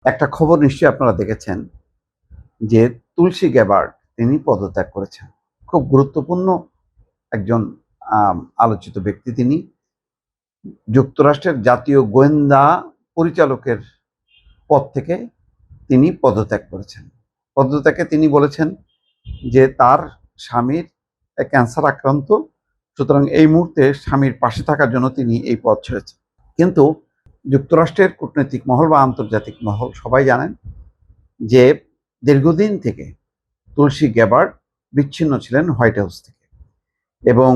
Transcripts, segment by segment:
একটা খবর নিশ্চয়ই আপনারা দেখেছেন যে তুলসী গ্যাবার্ড তিনি পদত্যাগ করেছেন। খুব গুরুত্বপূর্ণ একজন আলোচিত ব্যক্তি তিনি। যুক্তরাষ্ট্রের জাতীয় গোয়েন্দা পরিচালকের পদ থেকে তিনি পদত্যাগ করেছেন। পদত্যাগে তিনি বলেছেন যে তার স্বামীর ক্যান্সার আক্রান্ত, সুতরাং এই মুহূর্তে স্বামীর পাশে থাকার জন্য তিনি এই পদ ছেড়েছেন। কিন্তু যুক্তরাষ্ট্রের কূটনৈতিক মহল বা আন্তর্জাতিক মহল সবাই জানেন যে দীর্ঘদিন থেকে তুলসী গ্যাবার্ড বিচ্ছিন্ন ছিলেন হোয়াইট হাউস থেকে, এবং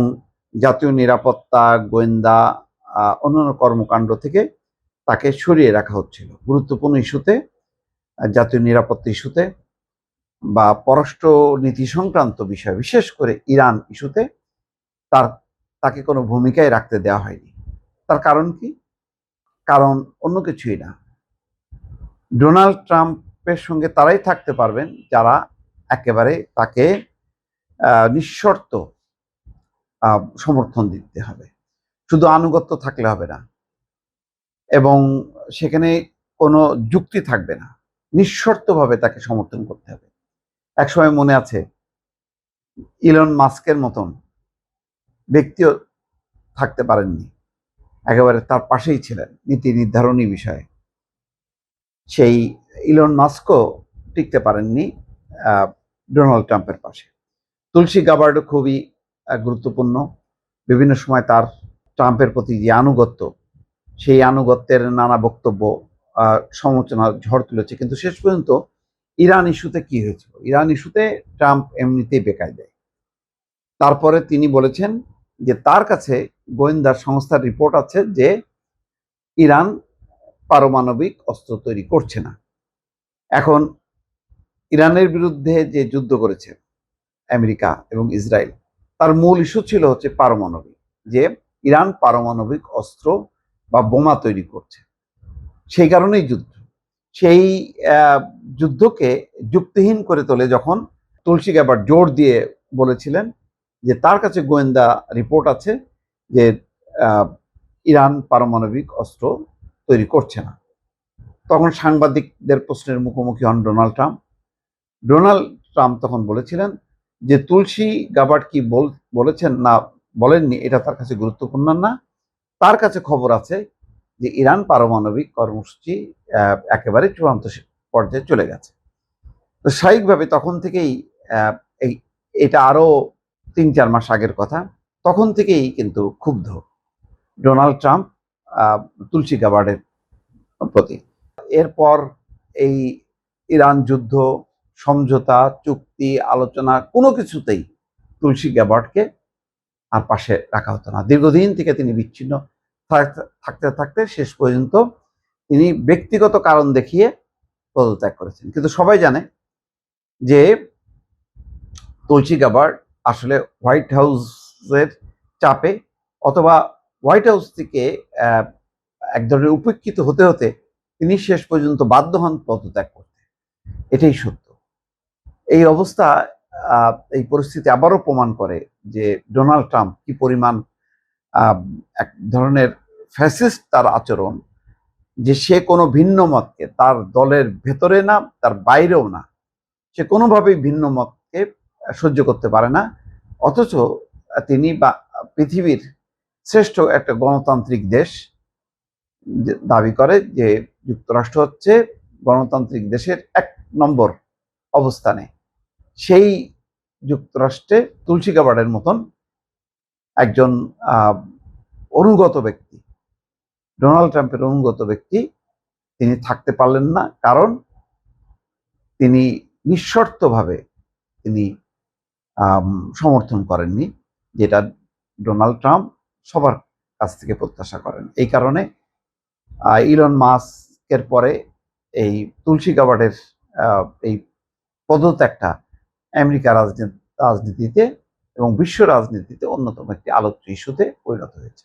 জাতীয় নিরাপত্তা, গোয়েন্দা, অন্যান্য কর্মকাণ্ড থেকে তাকে সরিয়ে রাখা হচ্ছিল। গুরুত্বপূর্ণ ইস্যুতে, জাতীয় নিরাপত্তা ইস্যুতে বা পররাষ্ট্র নীতি সংক্রান্ত বিষয়, বিশেষ করে ইরান ইস্যুতে তাকে কোনো ভূমিকায় রাখতে দেওয়া হয়নি। তার কারণ কি? কারণ অন্য কিছুই না। ডোনাল্ড ট্রাম্পের সঙ্গে তারাই থাকতে পারবেন যারা একেবারে তাকে নিঃশর্ত সমর্থন দিতে হবে, শুধু আনুগত্য থাকলে হবে না, এবং সেখানে কোনো যুক্তি থাকবে না, নিঃশর্তভাবে তাকে সমর্থন করতে হবে। একসময় মনে আছে ইলন মাস্কের মতন ব্যক্তিও থাকতে পারেননি, একেবারে তার পাশেই ছিলেন নীতি নির্ধারণী বিষয়ে। সেই ইলন মাস্কও টিকতে পারেননি ডোনাল্ড ট্রাম্পের পাশে। তুলসী গ্যাবার্ডও খুবই গুরুত্বপূর্ণ। বিভিন্ন সময় তার ট্রাম্পের প্রতি যে আনুগত্য, সেই আনুগত্যের নানা বক্তব্য সমালোচনা ঝড় তুলেছে। কিন্তু শেষ পর্যন্ত ইরান ইস্যুতে কি হয়েছিল? ইরান ইস্যুতে ট্রাম্প এমনিতেই বেকায় দেয়। তারপরে তিনি বলেছেন যে তার কাছে গোয়েন্দা সংস্থার রিপোর্ট আছে যে ইরান পারমাণবিক অস্ত্র তৈরি করছে না। এখন ইরানের বিরুদ্ধে যে যুদ্ধ করেছে আমেরিকা এবং ইসরায়েল, তার মূল ইস্যু ছিল হচ্ছে পারমাণবিক, যে ইরান পারমাণবিক অস্ত্র বা বোমা তৈরি করছে। সেই কারণেই যুদ্ধ। সেই যুদ্ধকে যুক্তিহীন করে তোলে যখন তুলসী গ্যাবার্ড জোর দিয়ে বলেছিলেন যে তার কাছে গোয়েন্দা রিপোর্ট আছে যে ইরান পারমাণবিক অস্ত্র তৈরি করছে না। তখন সাংবাদিকদের প্রশ্নের মুখোমুখি হন ডোনাল্ড ট্রাম্প। ডোনাল্ড ট্রাম্প তখন বলেছিলেন যে তুলসী গ্যাবার্ড কি বলেছেন না বলেননি এটা তার কাছে গুরুত্বপূর্ণ না, তার কাছে খবর আছে যে ইরান পারমাণবিক কর্মসূচি একেবারে চূড়ান্ত পর্যায়ে চলে গেছে। তো স্বাভাবিকভাবে তখন থেকেই এটা আরো ৩-৪ মাস আগের কথা, তখন থেকেই কিন্তু ক্ষুব্ধ ডোনাল্ড ট্রাম্প তুলসী গ্যাবার্ডের প্রতি। এরপর এই ইরান যুদ্ধ, সমঝোতা, চুক্তি, আলোচনা কোনো কিছুতেই তুলসী গ্যাবার্ডকে আর পাশে রাখা হতো না। দীর্ঘদিন থেকে তিনি বিচ্ছিন্ন থাকতে থাকতে শেষ পর্যন্ত তিনি ব্যক্তিগত কারণ দেখিয়ে পদত্যাগ করেছেন। কিন্তু সবাই জানে যে তুলসী গ্যাবার্ড আসলে হোয়াইট হাউসের চাপে অথবা হোয়াইট হাউস থেকে এক ধরনের উপেক্ষিত হতে হতে তিনি শেষ পর্যন্ত বাধ্য হন পদত্যাগ করতে। এটাই সত্য। এই অবস্থা, এই পরিস্থিতি আবারও প্রমাণ করে যে ডোনাল্ড ট্রাম্প কি পরিমাণ এক ধরনের ফ্যাসিস্ট তার আচরণ, যে সে কোনো ভিন্ন মতকে, তার দলের ভেতরে না তার বাইরেও না, সে কোনোভাবেই ভিন্ন মতকে সহ্য করতে পারে না। অথচ তিনি বা পৃথিবীর শ্রেষ্ঠ একটা গণতান্ত্রিক দেশ দাবি করে যে যুক্তরাষ্ট্র হচ্ছে গণতান্ত্রিক দেশের ১ নম্বর অবস্থানে। সেই যুক্তরাষ্ট্রে তুলসী গ্যাবার্ডের মতন একজন অনুগত ব্যক্তি, ডোনাল্ড ট্রাম্পের অনুগত ব্যক্তি, তিনি থাকতে পারলেন না, কারণ তিনি নিঃশর্তভাবে তিনি সমর্থন করেননি, যেটা ডোনাল্ড ট্রাম্প সবার কাছ থেকে প্রত্যাশা করেন। এই কারণে ইলন মাস্কের পরে এই তুলসী গ্যাবার্ডের এই পদত্যাগটা আমেরিকা রাজনীতিতে এবং বিশ্ব রাজনীতিতে অন্যতম একটি আলোচ্য ইস্যুতে পরিণত হয়েছে।